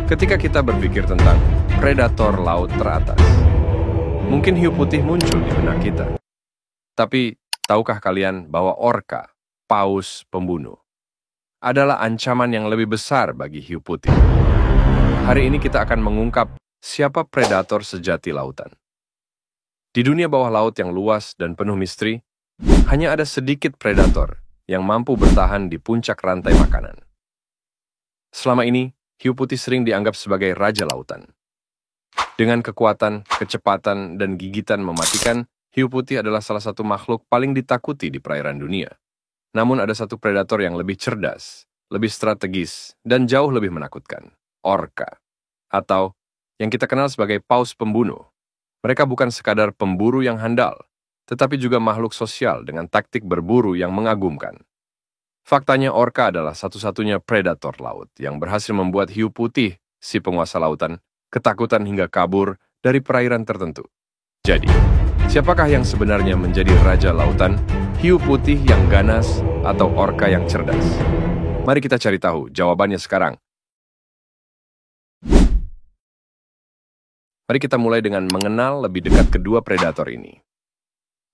Ketika kita berpikir tentang predator laut teratas, mungkin hiu putih muncul di benak kita. Tapi, tahukah kalian bahwa orka, paus pembunuh, adalah ancaman yang lebih besar bagi hiu putih? Hari ini kita akan mengungkap siapa predator sejati lautan. Di dunia bawah laut yang luas dan penuh misteri, hanya ada sedikit predator yang mampu bertahan di puncak rantai makanan. Selama ini, hiu putih sering dianggap sebagai raja lautan. Dengan kekuatan, kecepatan, dan gigitan mematikan, hiu putih adalah salah satu makhluk paling ditakuti di perairan dunia. Namun ada satu predator yang lebih cerdas, lebih strategis, dan jauh lebih menakutkan. Orka, atau yang kita kenal sebagai paus pembunuh. Mereka bukan sekadar pemburu yang handal, tetapi juga makhluk sosial dengan taktik berburu yang mengagumkan. Faktanya orka adalah satu-satunya predator laut yang berhasil membuat hiu putih, si penguasa lautan, ketakutan hingga kabur dari perairan tertentu. Jadi, siapakah yang sebenarnya menjadi raja lautan? Hiu putih yang ganas atau orka yang cerdas? Mari kita cari tahu jawabannya sekarang. Mari kita mulai dengan mengenal lebih dekat kedua predator ini.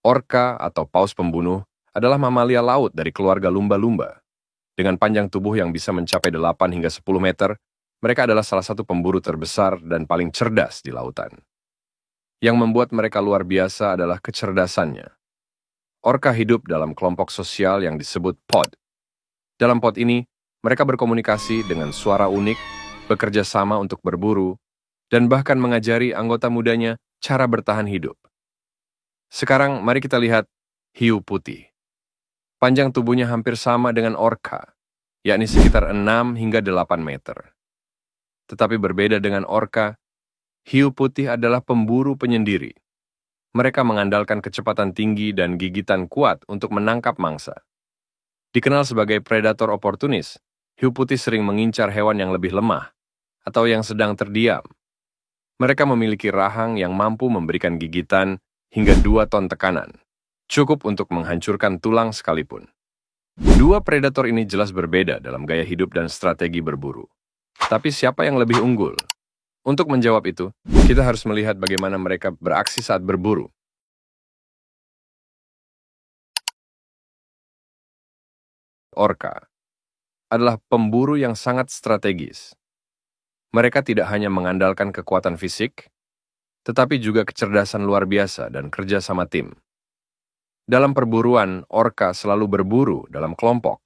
Orka atau paus pembunuh adalah mamalia laut dari keluarga lumba-lumba. Dengan panjang tubuh yang bisa mencapai 8 hingga 10 meter, mereka adalah salah satu pemburu terbesar dan paling cerdas di lautan. Yang membuat mereka luar biasa adalah kecerdasannya. Orka hidup dalam kelompok sosial yang disebut pod. Dalam pod ini, mereka berkomunikasi dengan suara unik, bekerja sama untuk berburu, dan bahkan mengajari anggota mudanya cara bertahan hidup. Sekarang, mari kita lihat hiu putih. Panjang tubuhnya hampir sama dengan orka, yakni sekitar 6 hingga 8 meter. Tetapi berbeda dengan orka, hiu putih adalah pemburu penyendiri. Mereka mengandalkan kecepatan tinggi dan gigitan kuat untuk menangkap mangsa. Dikenal sebagai predator oportunis, hiu putih sering mengincar hewan yang lebih lemah atau yang sedang terdiam. Mereka memiliki rahang yang mampu memberikan gigitan hingga 2 ton tekanan. Cukup untuk menghancurkan tulang sekalipun. Dua predator ini jelas berbeda dalam gaya hidup dan strategi berburu. Tapi siapa yang lebih unggul? Untuk menjawab itu, kita harus melihat bagaimana mereka beraksi saat berburu. Orka adalah pemburu yang sangat strategis. Mereka tidak hanya mengandalkan kekuatan fisik, tetapi juga kecerdasan luar biasa dan kerja sama tim. Dalam perburuan, orka selalu berburu dalam kelompok.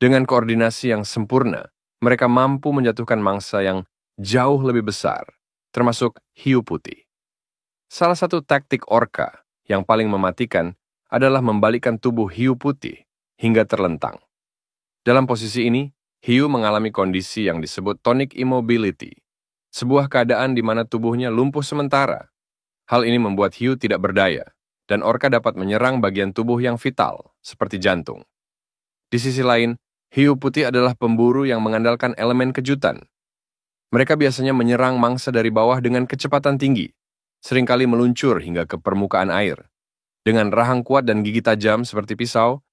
Dengan koordinasi yang sempurna, mereka mampu menjatuhkan mangsa yang jauh lebih besar, termasuk hiu putih. Salah satu taktik orka yang paling mematikan adalah membalikkan tubuh hiu putih hingga terlentang. Dalam posisi ini, hiu mengalami kondisi yang disebut tonic immobility, sebuah keadaan di mana tubuhnya lumpuh sementara. Hal ini membuat hiu tidak berdaya, dan orka dapat menyerang bagian tubuh yang vital, seperti jantung. Di sisi lain, hiu putih adalah pemburu yang mengandalkan elemen kejutan. Mereka biasanya menyerang mangsa dari bawah dengan kecepatan tinggi, seringkali meluncur hingga ke permukaan air. Dengan rahang kuat dan gigi tajam seperti pisau,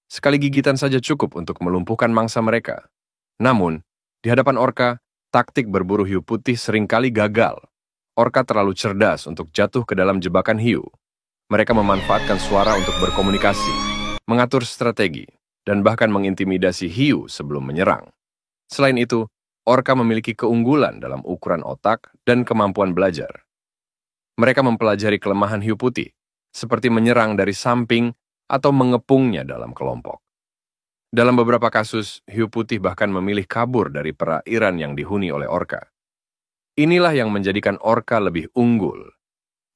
sekali gigitan saja cukup untuk melumpuhkan mangsa mereka. Namun, di hadapan orka, taktik berburu hiu putih seringkali gagal. Orka terlalu cerdas untuk jatuh ke dalam jebakan hiu. Mereka memanfaatkan suara untuk berkomunikasi, mengatur strategi, dan bahkan mengintimidasi hiu sebelum menyerang. Selain itu, orka memiliki keunggulan dalam ukuran otak dan kemampuan belajar. Mereka mempelajari kelemahan hiu putih, seperti menyerang dari samping atau mengepungnya dalam kelompok. Dalam beberapa kasus, hiu putih bahkan memilih kabur dari perairan yang dihuni oleh orka. Inilah yang menjadikan orka lebih unggul.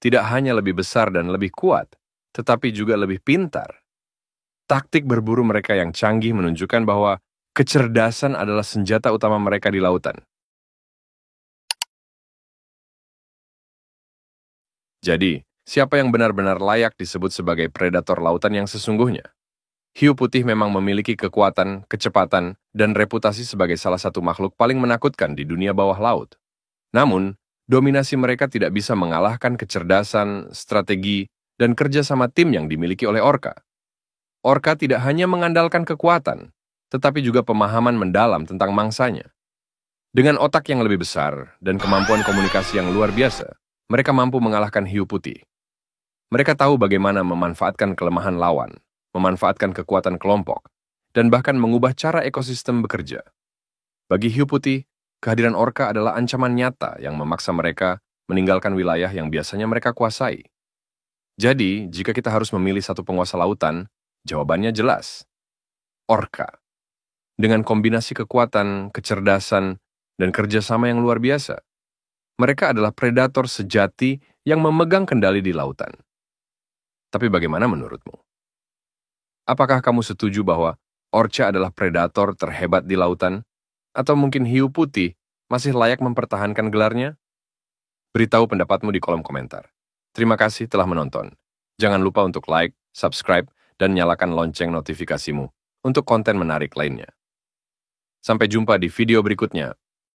Tidak hanya lebih besar dan lebih kuat, tetapi juga lebih pintar. Taktik berburu mereka yang canggih menunjukkan bahwa kecerdasan adalah senjata utama mereka di lautan. Jadi, siapa yang benar-benar layak disebut sebagai predator lautan yang sesungguhnya? Hiu putih memang memiliki kekuatan, kecepatan, dan reputasi sebagai salah satu makhluk paling menakutkan di dunia bawah laut. Namun, dominasi mereka tidak bisa mengalahkan kecerdasan, strategi, dan kerja sama tim yang dimiliki oleh orka. Orka tidak hanya mengandalkan kekuatan, tetapi juga pemahaman mendalam tentang mangsanya. Dengan otak yang lebih besar dan kemampuan komunikasi yang luar biasa, mereka mampu mengalahkan hiu putih. Mereka tahu bagaimana memanfaatkan kelemahan lawan, memanfaatkan kekuatan kelompok, dan bahkan mengubah cara ekosistem bekerja. Bagi hiu putih, kehadiran orka adalah ancaman nyata yang memaksa mereka meninggalkan wilayah yang biasanya mereka kuasai. Jadi, jika kita harus memilih satu penguasa lautan, jawabannya jelas. Orka. Dengan kombinasi kekuatan, kecerdasan, dan kerjasama yang luar biasa, mereka adalah predator sejati yang memegang kendali di lautan. Tapi bagaimana menurutmu? Apakah kamu setuju bahwa orca adalah predator terhebat di lautan? Atau mungkin hiu putih masih layak mempertahankan gelarnya? Beritahu pendapatmu di kolom komentar. Terima kasih telah menonton. Jangan lupa untuk like, subscribe, dan nyalakan lonceng notifikasimu untuk konten menarik lainnya. Sampai jumpa di video berikutnya.